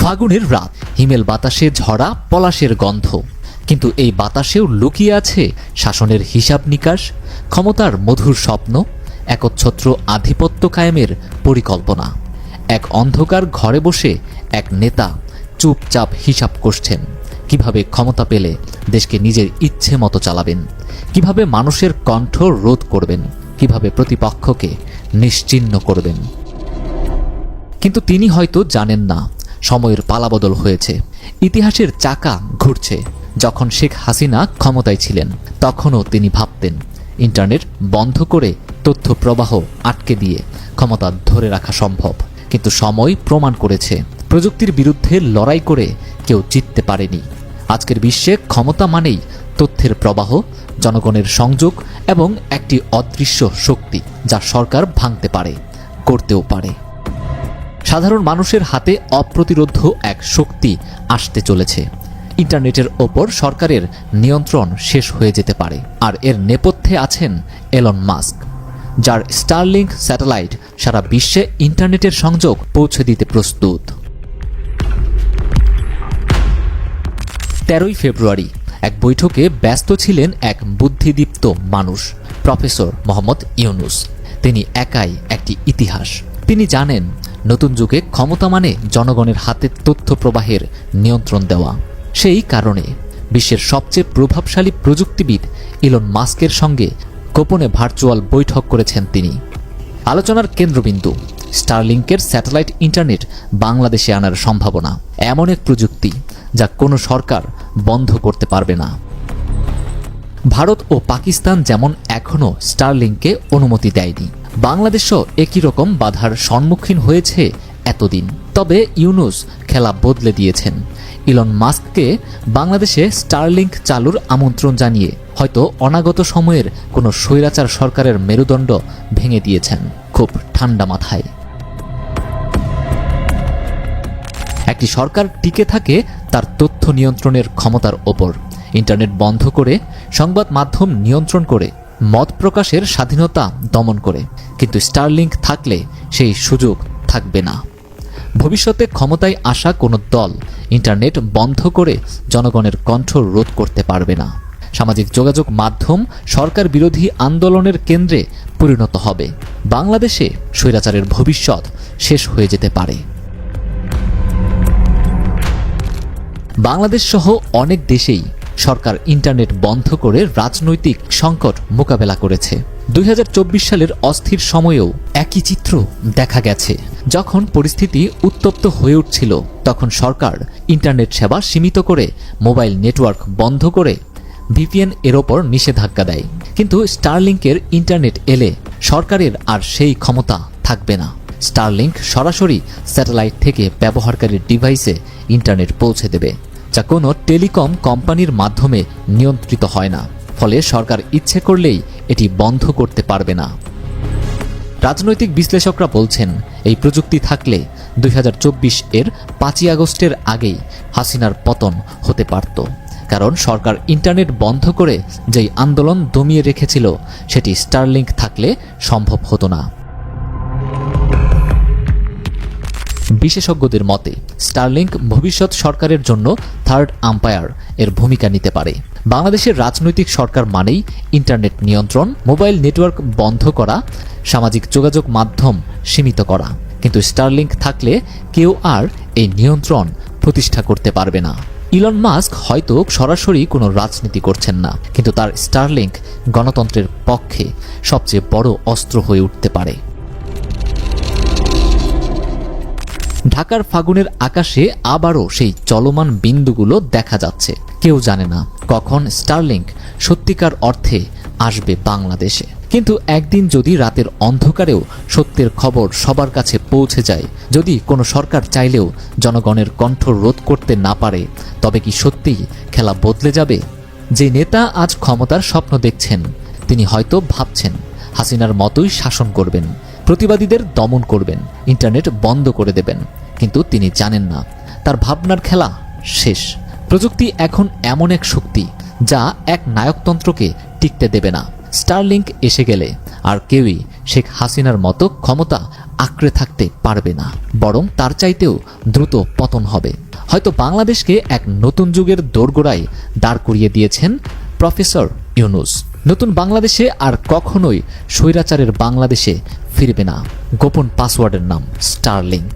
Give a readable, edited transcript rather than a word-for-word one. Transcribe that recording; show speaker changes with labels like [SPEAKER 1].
[SPEAKER 1] ফাগুনের রাত, হিমেল বাতাসে ঝরা পলাশের গন্ধ, কিন্তু এই বাতাসেও লুকিয়ে আছে শাসনের হিসাব নিকাশ, ক্ষমতার মধুর স্বপ্ন, একচ্ছত্র আধিপত্য কায়েমের পরিকল্পনা। এক অন্ধকার ঘরে বসে এক নেতা চুপচাপ হিসাব করছেন কিভাবে ক্ষমতা পেলে দেশকে নিজের ইচ্ছে মতো চালাবেন, কিভাবে মানুষের কণ্ঠ রোধ করবেন, কিভাবে প্রতিপক্ষকে নিশ্চিহ্ন করবেন। কিন্তু তিনি হয়তো জানেন না সময়ের পালাবদল হয়েছে, ইতিহাসের চাকা ঘুরছে। যখন শেখ হাসিনা ক্ষমতায় ছিলেন তখনও তিনি ভাবতেন ইন্টারনেট বন্ধ করে তথ্য প্রবাহ আটকে দিয়ে ক্ষমতা ধরে রাখা সম্ভব। কিন্তু সময় প্রমাণ করেছে প্রযুক্তির বিরুদ্ধে লড়াই করে কেউ জিততে পারেনি। আজকের বিশ্বে ক্ষমতা মানেই তথ্যের প্রবাহ, জনগণের সংযোগ এবং একটি অদৃশ্য শক্তি যা সরকার ভাঙতে পারে, করতেও পারে। সাধারণ মানুষের হাতে অপ্রতিরোধ্য এক শক্তি আসতে চলেছে। ইন্টারনেটের ওপর সরকারের নিয়ন্ত্রণ শেষ হয়ে যেতে পারে। আর এর নেপথ্যে আছেন এলন মাস্ক, যার স্টারলিংক স্যাটেলাইট সারা বিশ্বে ইন্টারনেটের সংযোগ পৌঁছে দিতে প্রস্তুত। 13 ফেব্রুয়ারি এক বৈঠকে ব্যস্ত ছিলেন এক বুদ্ধিদীপ্ত মানুষ, প্রফেসর মোহাম্মদ ইউনুস। তিনি একাই একটি ইতিহাস। তিনি জানেন নতুন যুগে ক্ষমতা মানে জনগণের হাতে তথ্য প্রবাহের নিয়ন্ত্রণ দেওয়া। সেই কারণে বিশ্বের সবচেয়ে প্রভাবশালী প্রযুক্তিবিদ ইলন মাস্কের সঙ্গে গোপনে ভার্চুয়াল বৈঠক করেছেন তিনি। আলোচনার কেন্দ্রবিন্দু স্টারলিংকের স্যাটেলাইট ইন্টারনেট বাংলাদেশে আনার সম্ভাবনা, এমন এক প্রযুক্তি যা কোনো সরকার বন্ধ করতে পারবে না। ভারত ও পাকিস্তান যেমন এখনও স্টারলিংকে অনুমতি দেয়নি, বাংলাদেশও একই রকম বাধার সম্মুখীন হয়েছে এতদিন। তবে ইউনুস খেলা বদলে দিয়েছেন। ইলন মাস্ককে বাংলাদেশে স্টারলিংক চালুর আমন্ত্রণ জানিয়ে হয়তো অনাগত সময়ের কোনো স্বৈরাচার সরকারের মেরুদণ্ড ভেঙে দিয়েছেন খুব ঠান্ডা মাথায়। একটি সরকার টিকে থাকে তার তথ্য নিয়ন্ত্রণের ক্ষমতার ওপর। ইন্টারনেট বন্ধ করে, সংবাদ মাধ্যম নিয়ন্ত্রণ করে, মত প্রকাশের স্বাধীনতা দমন করে। কিন্তু স্টারলিংক থাকলে সেই সুযোগ থাকবে না। ভবিষ্যতে ক্ষমতায় আসা কোনো দল ইন্টারনেট বন্ধ করে জনগণের কণ্ঠ রোধ করতে পারবে না। সামাজিক যোগাযোগ মাধ্যম সরকার বিরোধী আন্দোলনের কেন্দ্রে পরিণত হবে। বাংলাদেশে স্বৈরাচারের ভবিষ্যৎ শেষ হয়ে যেতে পারে। বাংলাদেশ সহ অনেক দেশেই সরকার ইন্টারনেট বন্ধ করে রাজনৈতিক সংকট মোকাবেলা করেছে। 2024 সালের অস্থির সময়েও একই চিত্র দেখা গেছে। যখন পরিস্থিতি উত্তপ্ত হয়ে উঠছিল তখন সরকার ইন্টারনেট সেবা সীমিত করে, মোবাইল নেটওয়ার্ক বন্ধ করে, ভিপিএন এর ওপর নিষেধাজ্ঞা দেয়। কিন্তু স্টারলিংকের ইন্টারনেট এলে সরকারের আর সেই ক্ষমতা থাকবে না। স্টারলিংক সরাসরি স্যাটেলাইট থেকে ব্যবহারকারীর ডিভাইসে ইন্টারনেট পৌঁছে দেবে, যা কোনো টেলিকম কোম্পানির মাধ্যমে নিয়ন্ত্রিত হয় না। ফলে সরকার ইচ্ছে করলেই এটি বন্ধ করতে পারবে না। রাজনৈতিক বিশ্লেষকরা বলছেন এই প্রযুক্তি থাকলে 2024 এর 5ই আগস্টের আগেই হাসিনার পতন হতে পারত। কারণ সরকার ইন্টারনেট বন্ধ করে যেই আন্দোলন দমিয়ে রেখেছিল সেটি স্টারলিংক থাকলে সম্ভব হতো না। বিশেষজ্ঞদের মতে স্টারলিংক ভবিষ্যৎ সরকারের জন্য থার্ড আম্পায়ার এর ভূমিকা নিতে পারে। বাংলাদেশের রাজনৈতিক সরকার মানেই ইন্টারনেট নিয়ন্ত্রণ, মোবাইল নেটওয়ার্ক বন্ধ করা, সামাজিক যোগাযোগ মাধ্যম সীমিত করা। কিন্তু স্টারলিংক থাকলে কেউ আর এই নিয়ন্ত্রণ প্রতিষ্ঠা করতে পারবে না। ইলন মাস্ক হয়তো সরাসরি কোনো রাজনীতি করছেন না, কিন্তু তার স্টারলিংক গণতন্ত্রের পক্ষে সবচেয়ে বড় অস্ত্র হয়ে উঠতে পারে। ঢাকার ফাগুনের আকাশে আবারও সেই চলমান বিন্দুগুলো দেখা যাচ্ছে। কেউ জানে না কখন স্টারলিংক সত্যিকার অর্থে আসবে বাংলাদেশে। কিন্তু একদিন যদি রাতের অন্ধকারেও সত্যের খবর সবার কাছে পৌঁছে যায়, যদি কোনো সরকার চাইলেও জনগণের কণ্ঠ রোধ করতে না পারে, তবে কি সত্যিই খেলা বদলে যাবে? যে নেতা আজ ক্ষমতার স্বপ্ন দেখছেন তিনি হয়তো ভাবছেন হাসিনার মতোই শাসন করবেন, প্রতিবাদীদের দমন করবেন, ইন্টারনেট বন্ধ করে দেবেন। কিন্তু তিনি জানেন না তার ভাবনার খেলা শেষ। প্রযুক্তি এখন এমন এক শক্তি যা এক নায়কতন্ত্রকে টিকতে দেবে না। স্টারলিংক এসে গেলে আর কেউই শেখ হাসিনার মতো ক্ষমতা আঁকড়ে থাকতে পারবে না, বরং তার চাইতেও দ্রুত পতন হবে। হয়তো বাংলাদেশকে এক নতুন যুগের দোরগোড়ায় দাঁড় করিয়ে দিয়েছেন প্রফেসর ইউনূস। নতুন বাংলাদেশে আর কখনোই স্বৈরাচারের বাংলাদেশে ফিরবে না। গোপন পাসওয়ার্ডের নাম স্টারলিংক।